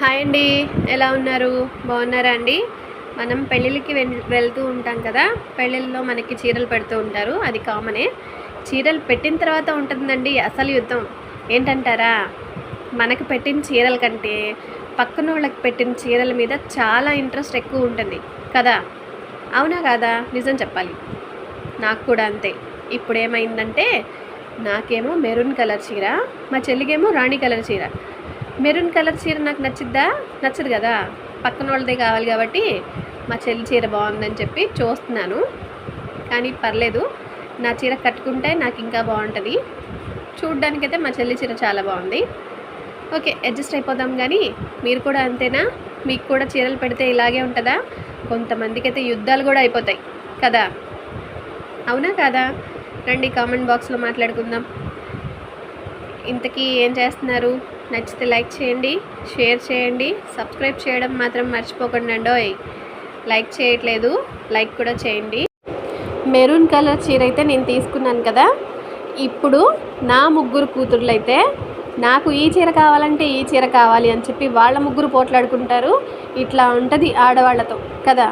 Hi అండి, ఎలా ఉన్నారు? బాగున్నారా అండి? మనం పెళ్ళిళ్ళకి వెళ్తూ ఉంటాం కదా. పెళ్ళిళ్ళలో మనకి చీరలు పెడుతూ ఉంటారు, అది కామనే. చీరలు పెట్టిన తర్వాత ఉంటుందండి అసలు యుద్ధం. ఏంటంటారా? మనకు పెట్టిన చీరల కంటే పక్కన వాళ్ళకి పెట్టిన చీరల మీద చాలా ఇంట్రెస్ట్ ఎక్కువ ఉంటుంది కదా. అవునా కాదా? నిజం చెప్పాలి, నాకు కూడా అంతే. ఇప్పుడు ఏమైందంటే, నాకేమో మెరూన్ కలర్ చీర, మా చెల్లికేమో రాణి కలర్ చీర. మెరూన్ కలర్ చీర నాకు నచ్చిద్దా? నచ్చదు కదా. పక్కన వాళ్ళదే కావాలి కాబట్టి మా చెల్లి చీర బాగుందని చెప్పి చూస్తున్నాను. కానీ పర్లేదు, నా చీర కట్టుకుంటే నాకు ఇంకా బాగుంటుంది. చూడ్డానికైతే మా చెల్లి చీర చాలా బాగుంది. ఓకే, అడ్జస్ట్ అయిపోదాం. కానీ మీరు కూడా అంతేనా? మీకు కూడా చీరలు పెడితే ఇలాగే ఉంటుందా? కొంతమందికి అయితే యుద్ధాలు కూడా అయిపోతాయి కదా. అవునా కాదా? రండి, కామెంట్ బాక్స్లో మాట్లాడుకుందాం. ఇంతకీ ఏం చేస్తున్నారు? నచ్చితే లైక్ చేయండి, షేర్ చేయండి, సబ్స్క్రైబ్ చేయడం మాత్రం మర్చిపోకండి అండోయ్. లైక్ చేయట్లేదు, లైక్ కూడా చేయండి. మెరూన్ కలర్ చీర అయితే నేను తీసుకున్నాను కదా. ఇప్పుడు నా ముగ్గురు కూతుర్లు అయితే నాకు ఈ చీర కావాలంటే ఈ చీర కావాలి అని చెప్పి వాళ్ళ ముగ్గురు పోట్లాడుకుంటారు. ఇట్లా ఉంటుంది ఆడవాళ్ళతో కదా.